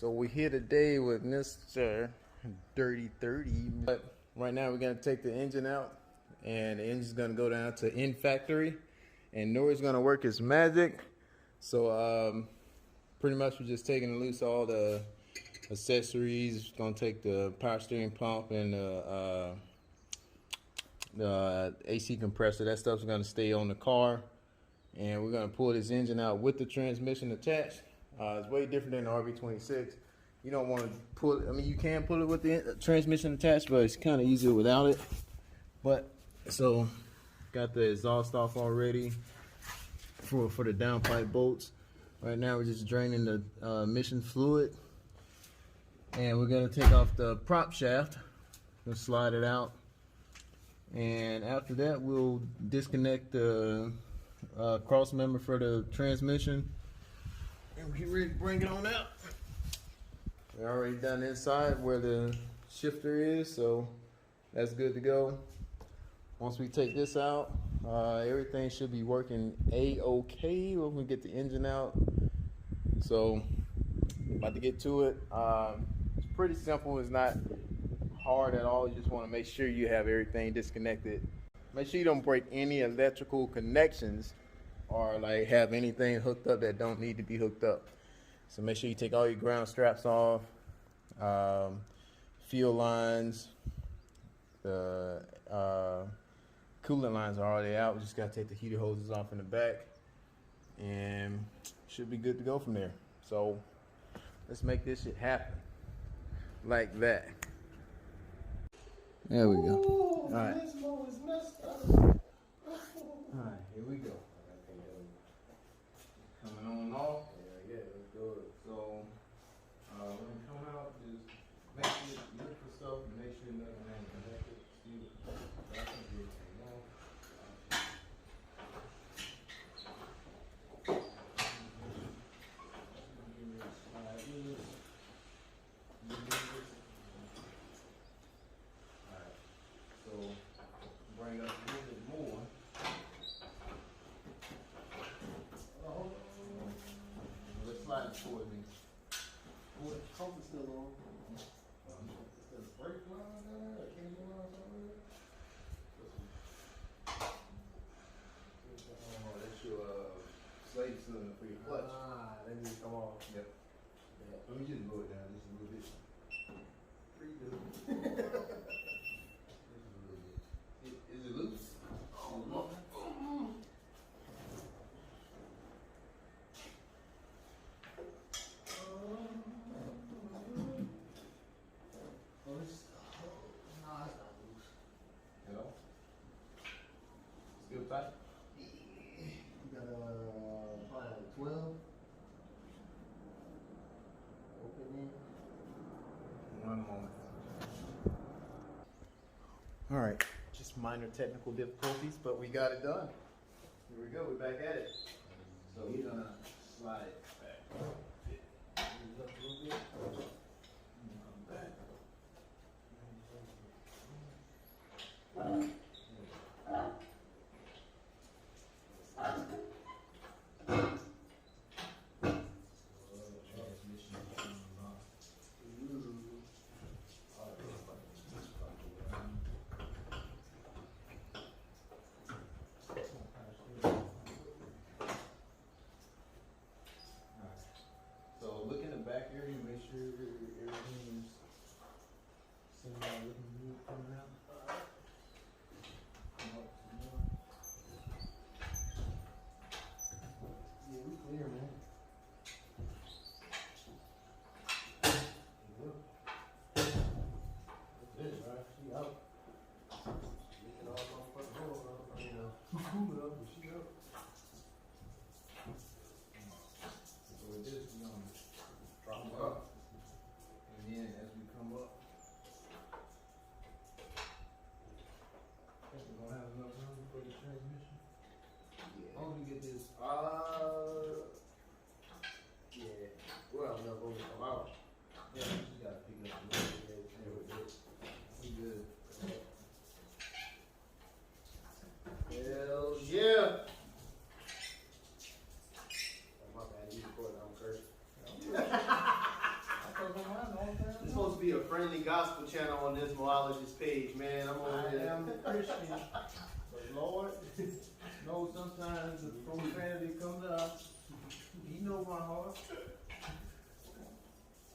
So we're here today with Mr. Dirty 30. But right now we're gonna take the engine out, and the engine's gonna go down to in factory, and Nori's gonna work his magic. So pretty much we're just taking loose all the accessories. Gonna take the power steering pump and the AC compressor. That stuff's gonna stay on the car, and we're gonna pull this engine out with the transmission attached. It's way different than the RB26. You don't want to pull it. I mean, you can pull it with the transmission attached, but it's kind of easier without it. But so, got the exhaust off already for the downpipe bolts. Right now, we're just draining the emission fluid, and we're gonna take off the prop shaft and slide it out. And after that, we'll disconnect the cross member for the transmission. And we get ready to bring it on out. We already done inside where the shifter is, so that's good to go. Once we take this out, everything should be working A-OK when we get the engine out. So, about to get to it. It's pretty simple. It's not hard at all. You just want to make sure you have everything disconnected. Make sure you don't break any electrical connections or like have anything hooked up that don't need to be hooked up. So make sure you take all your ground straps off, fuel lines, the coolant lines are already out. We just gotta take the heater hoses off in the back, and should be good to go from there. So let's make this shit happen like that. There we go. All right. All right, here we go. Coming on off. Yeah, let's go. So, when you come out, just make sure you look for stuff and make sure nothing ain't connected. See, I can get everything off. Alright, so bring up a little bit more. Let's slide it toward me. Oh, the pump is still on. Is there a brake line there? A cable line somewhere? Oh, that's your slave cylinder for your clutch. Ah, that needs to come off. Yep. Yeah. Let me just blow it down just a little bit. Redo. Is it loose? Oh, no. Still tight? You got probably like 12. Open in. One moment. All right, just minor technical difficulties, but we got it done. Here we go, we're back at it. So we're gonna slide it back. Move up a little bit. Come back. So look in the back area, make sure everything is looking good coming out. Come up some more. Yeah, we clear, man. That's it, right? She out. Get it all off the road, I mean, cool it up, but she up. So with this, we're gonna drop it up. And then as we come up, I think we're gonna have enough room for the transmission. Yeah. How do we get this? Yeah. Well, I'm not going to come out. Yeah, we just gotta pick it up a little bit. There we go. We good. Hell yeah. channel on this Moologist page, man. I'm on I here. am a Christian, but Lord knows sometimes the profanity comes out. He know my heart.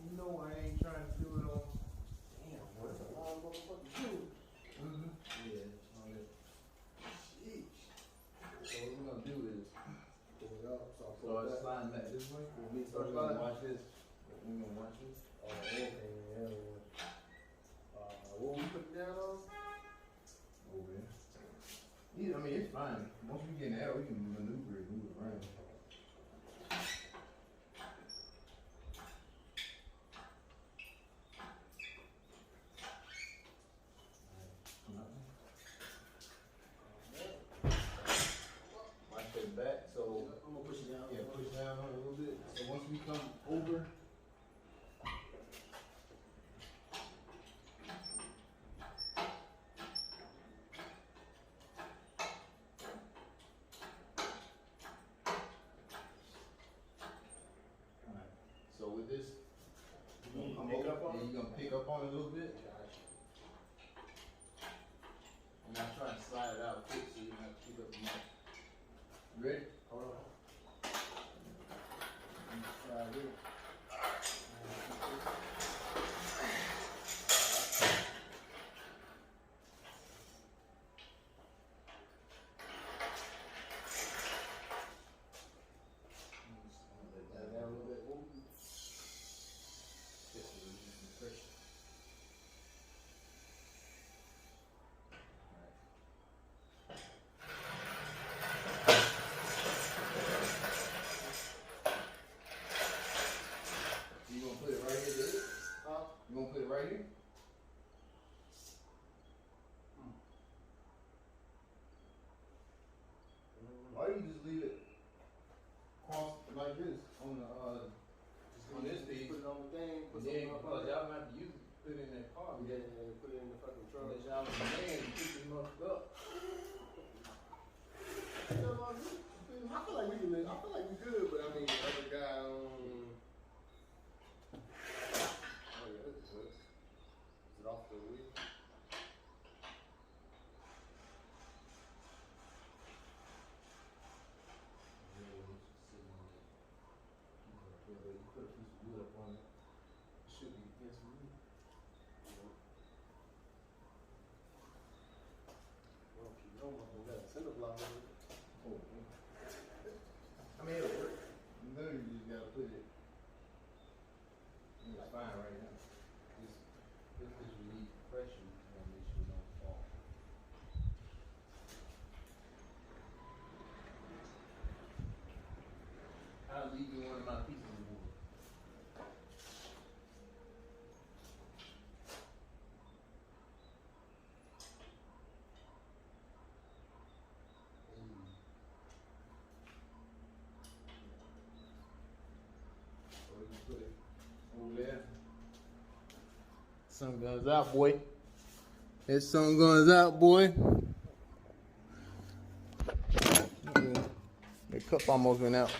He know I ain't trying to do it on. Damn, what a long motherfucking shoe. Yeah, on it. Sheesh. So what we're gonna do is Pull it up, so I'll pull start it back. sliding back this way. Pull me, So start we're gonna sliding. watch this. We're gonna watch this. Oh, okay, yeah. What we put down on? Over here. Yeah, I mean it's fine. Once we get out, we can maneuver it, move it around. Watch that back, so I'm gonna push it down. yeah, push down on it a little bit. So once we come over, alright. So with this, You come pick over, up on yeah, it? you're gonna pick up on it a little bit. I'm not trying to slide it out quick so you don't have to pick up the mic. You ready? Hold on. Slide it. Down a little bit. Ooh. Just to release some pressure. You gonna put it right here, dude? Huh? You gonna put it right here? Or you just leave it cross like this on the on this Just piece. put it on the thing. Put Yeah, something up because on it. y'all gonna have to use it, put it in that car. Yeah, put it in the fucking truck. Unless y'all was a man, you pick this motherfucker up. I feel like we can live. I feel like we good, but I mean, the other guy. Oh yeah, this is good. Is it off the wheel? You put a piece of wood up on it. It should be against the roof. Well, keep going. We got a cinder block over it. Oh, I mean, it'll work. You know, you just gotta put it. It's fine right now. This relieve pressure, you wanna make sure it don't fall. I'll leave you one of my pieces of wood. So we can put it over there. Sun guns out, boy. It's sun guns out, boy. The cup almost went out.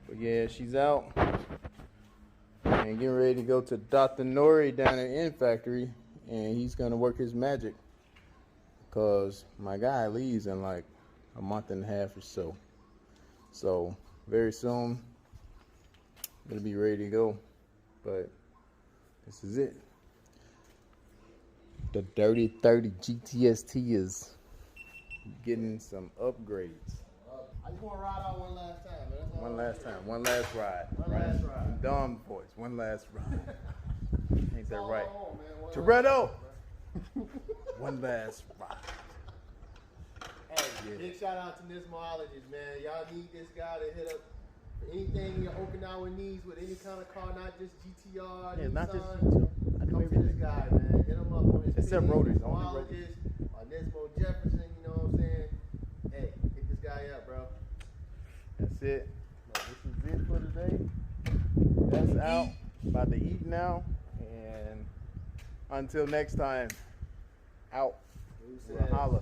But yeah, she's out. And getting ready to go to Dr. Nori down at N Factory. And he's gonna work his magic. Cause my guy leaves in like a month and a half or so. So very soon, gonna be ready to go. But this is it. The Dirty 30 GTST is getting some upgrades. I just want to ride out one last time, man. That's all One I'm last saying. time, one last ride. One last ride. Dumb voice, one last ride. Ain't that That's all right? I want, man. One Toretto! last ride, One last ride. bro. Hey, Yeah. big shout out to Nismologist, man. Y'all need this guy to hit up for anything your Okinawa needs with any kind of car, not just GTR, Yeah, not just Nissan. I do Come to this everything. guy, man. Hit him up on his Except page, rotors, only rotors. Nismologist, or Nismo Jefferson, you know what I'm saying? Hey, hit this guy up, bro. That's it. This is it for today. That's out. About to eat now. And until next time, out. Who We'll holla.